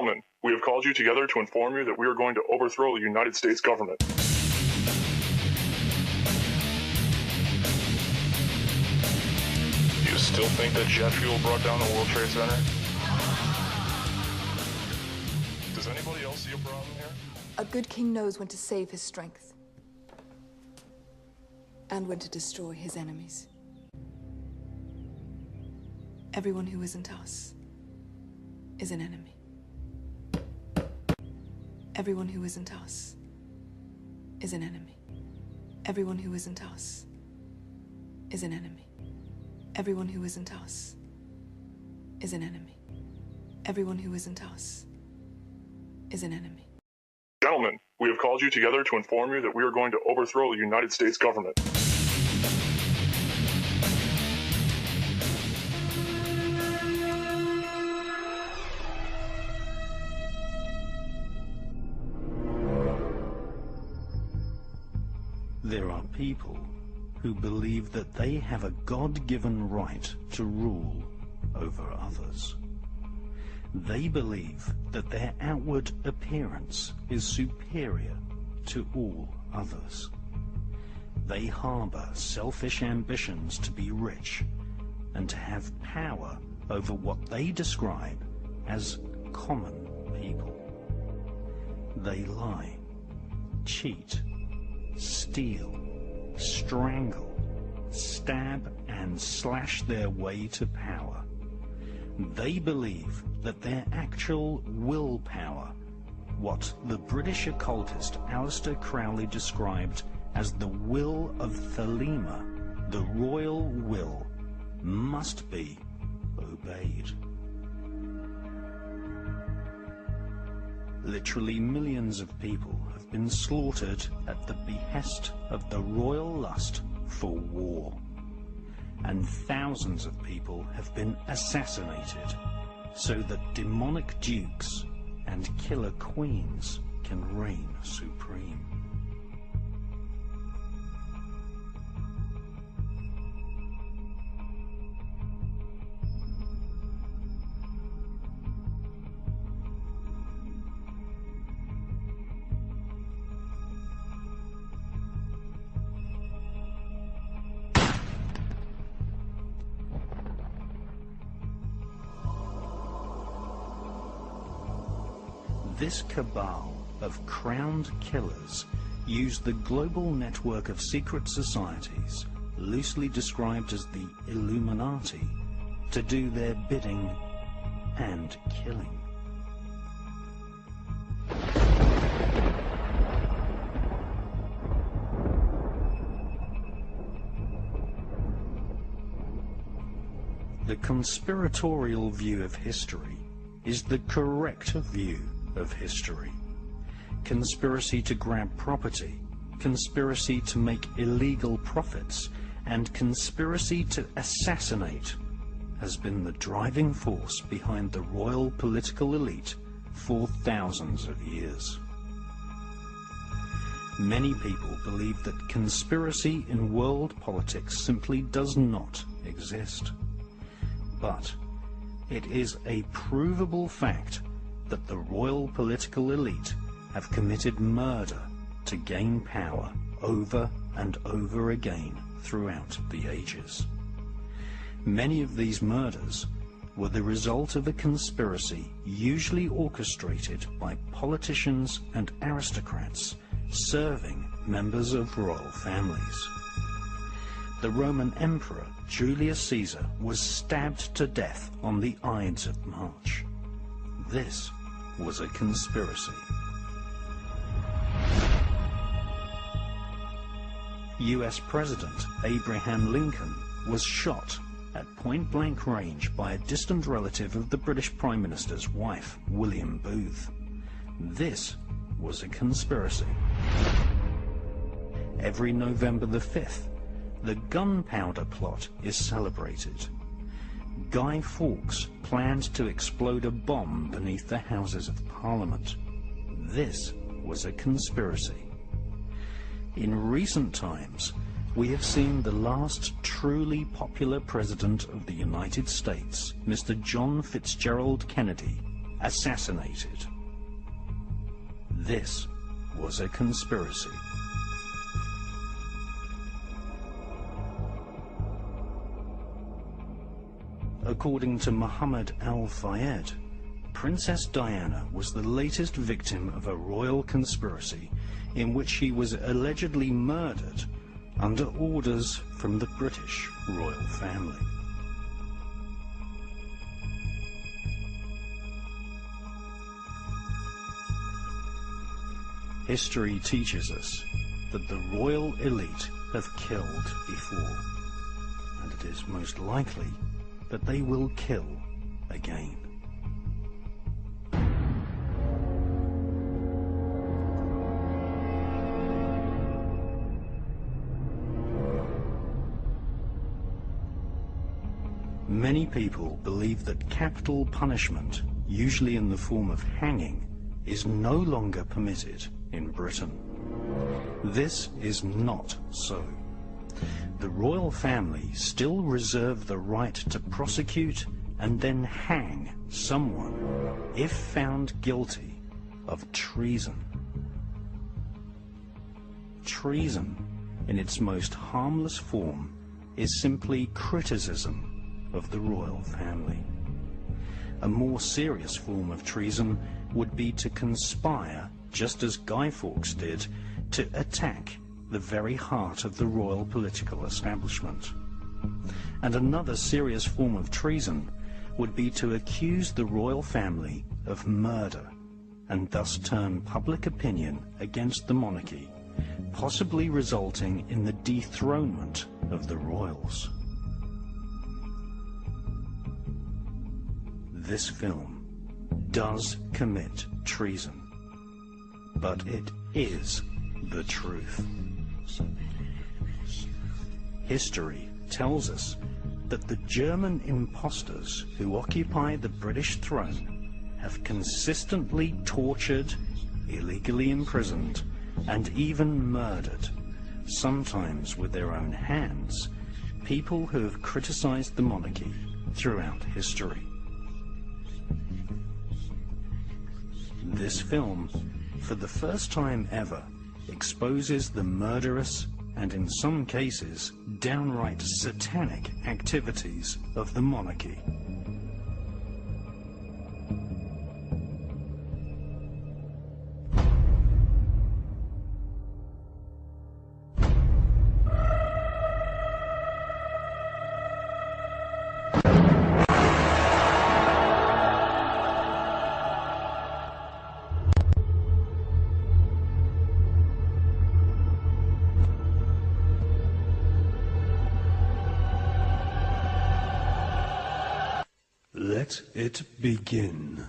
Gentlemen, we have called you together to inform you that we are going to overthrow the United States government. Do you still think that jet fuel brought down the World Trade Center? Does anybody else see a problem here? A good king knows when to save his strength. And when to destroy his enemies. Everyone who isn't us is an enemy. Everyone who isn't us is an enemy. Everyone who isn't us is an enemy. Everyone who isn't us is an enemy. Everyone who isn't us is an enemy. Gentlemen, we have called you together to inform you that we are going to overthrow the United States government. There are people who believe that they have a God-given right to rule over others. They believe that their outward appearance is superior to all others. They harbor selfish ambitions to be rich and to have power over what they describe as common people. They lie, cheat, steal, strangle, stab and slash their way to power. They believe that their actual willpower, what the British occultist Aleister Crowley described as the will of Thelema, the royal will, must be obeyed. Literally millions of people have been slaughtered at the behest of the royal lust for war. And thousands of people have been assassinated so that demonic dukes and killer queens can reign supreme. This cabal of crowned killers use the global network of secret societies, loosely described as the Illuminati, to do their bidding and killing. The conspiratorial view of history is the correct view of history. Conspiracy to grab property, conspiracy to make illegal profits, and conspiracy to assassinate has been the driving force behind the royal political elite for thousands of years. Many people believe that conspiracy in world politics simply does not exist. But it is a provable fact that the royal political elite have committed murder to gain power over and over again throughout the ages. Many of these murders were the result of a conspiracy usually orchestrated by politicians and aristocrats serving members of royal families. The Roman Emperor Julius Caesar was stabbed to death on the Ides of March. This was a conspiracy. US President Abraham Lincoln was shot at point-blank range by a distant relative of the British Prime Minister's wife, William Booth. This was a conspiracy. Every November the 5th, the Gunpowder Plot is celebrated. Guy Fawkes planned to explode a bomb beneath the Houses of Parliament. This was a conspiracy. In recent times, we have seen the last truly popular president of the United States, Mr. John Fitzgerald Kennedy, assassinated. This was a conspiracy. According to Muhammad al-Fayed, Princess Diana was the latest victim of a royal conspiracy in which she was allegedly murdered under orders from the British royal family. History teaches us that the royal elite have killed before, and it is most likely that they will kill again. Many people believe that capital punishment, usually in the form of hanging, is no longer permitted in Britain. This is not so. The royal family still reserve the right to prosecute and then hang someone if found guilty of treason. Treason, in its most harmless form, is simply criticism of the royal family. A more serious form of treason would be to conspire, just as Guy Fawkes did, to attack the very heart of the royal political establishment. And another serious form of treason would be to accuse the royal family of murder and thus turn public opinion against the monarchy, possibly resulting in the dethronement of the royals. This film does commit treason, but it is the truth. History tells us that the German impostors who occupy the British throne have consistently tortured, illegally imprisoned, and even murdered, sometimes with their own hands, people who have criticized the monarchy throughout history. This film, for the first time ever, exposes the murderous and, in some cases, downright satanic activities of the monarchy. Let it begin.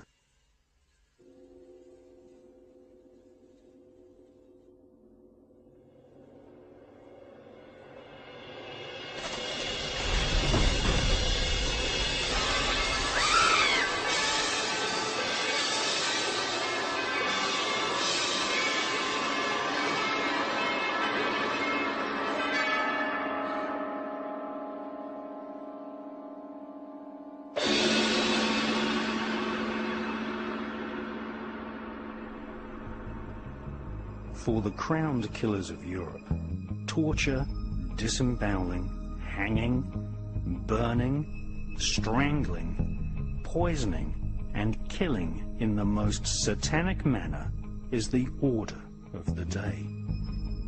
For the crowned killers of Europe, torture, disemboweling, hanging, burning, strangling, poisoning, and killing in the most satanic manner is the order of the day.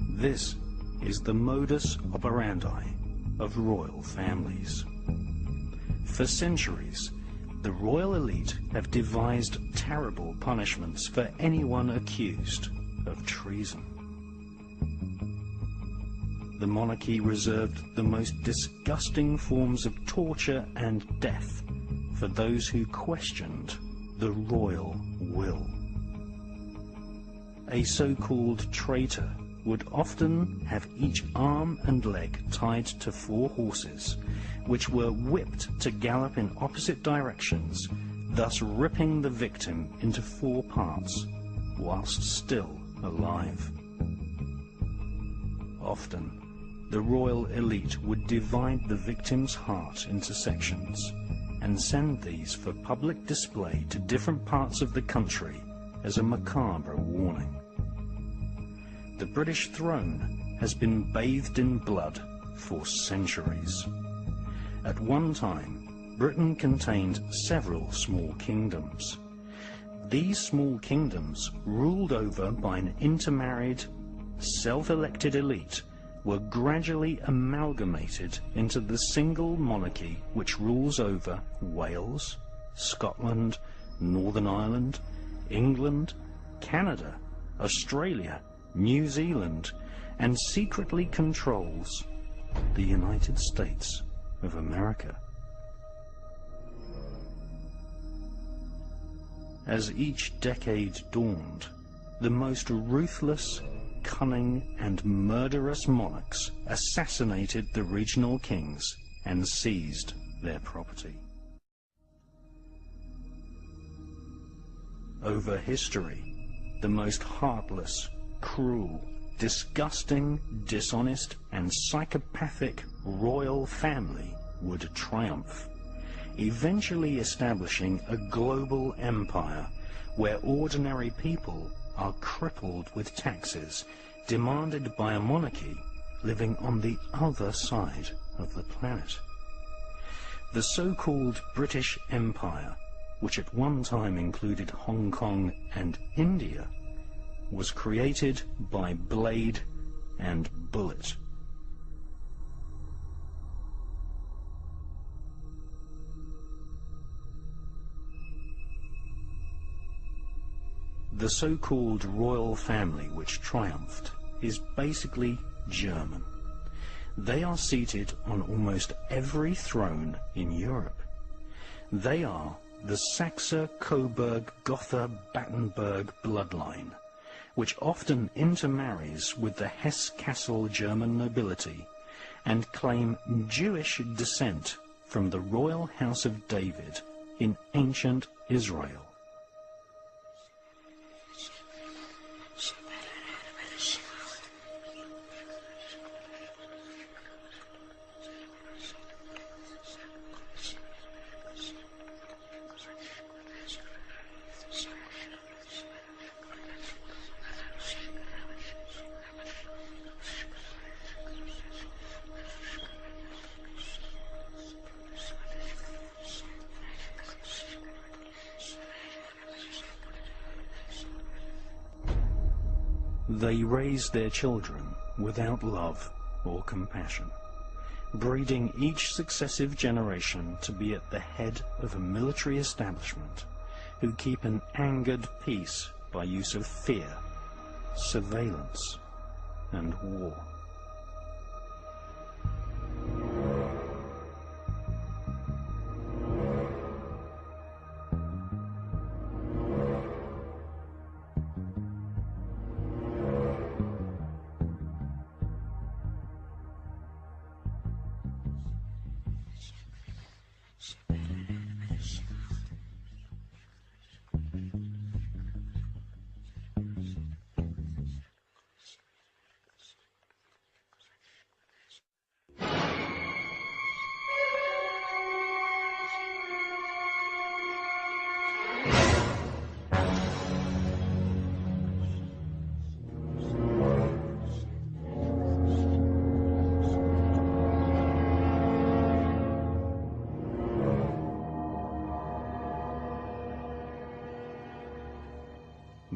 This is the modus operandi of royal families. For centuries, the royal elite have devised terrible punishments for anyone accused of treason. The monarchy reserved the most disgusting forms of torture and death for those who questioned the royal will. A so-called traitor would often have each arm and leg tied to 4 horses, which were whipped to gallop in opposite directions, thus ripping the victim into 4 parts, whilst still alive. Often, the royal elite would divide the victim's heart into sections, and send these for public display to different parts of the country as a macabre warning. The British throne has been bathed in blood for centuries. At one time, Britain contained several small kingdoms. These small kingdoms, ruled over by an intermarried, self-elected elite, were gradually amalgamated into the single monarchy which rules over Wales, Scotland, Northern Ireland, England, Canada, Australia, New Zealand, and secretly controls the United States of America. As each decade dawned, the most ruthless, cunning, and murderous monarchs assassinated the regional kings and seized their property. Over history, the most heartless, cruel, disgusting, dishonest, and psychopathic royal family would triumph, eventually establishing a global empire where ordinary people are crippled with taxes demanded by a monarchy living on the other side of the planet. The so-called British Empire, which at one time included Hong Kong and India, was created by blade and bullet. The so-called royal family which triumphed is basically German. They are seated on almost every throne in Europe. They are the Saxe-Coburg-Gotha-Battenberg bloodline, which often intermarries with the Hesse-Kassel German nobility and claim Jewish descent from the royal house of David in ancient Israel. They raise their children without love or compassion, breeding each successive generation to be at the head of a military establishment who keep an angered peace by use of fear, surveillance, and war.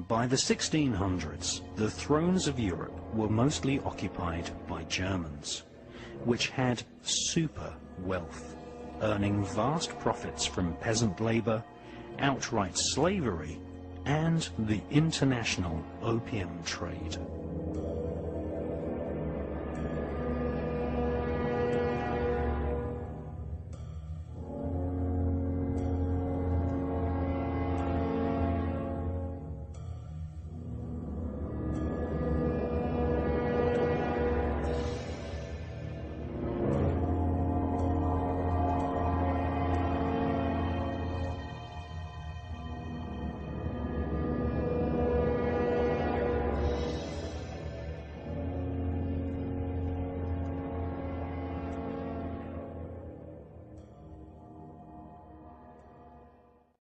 By the 1600s, the thrones of Europe were mostly occupied by Germans, which had super wealth, earning vast profits from peasant labor, outright slavery, and the international opium trade.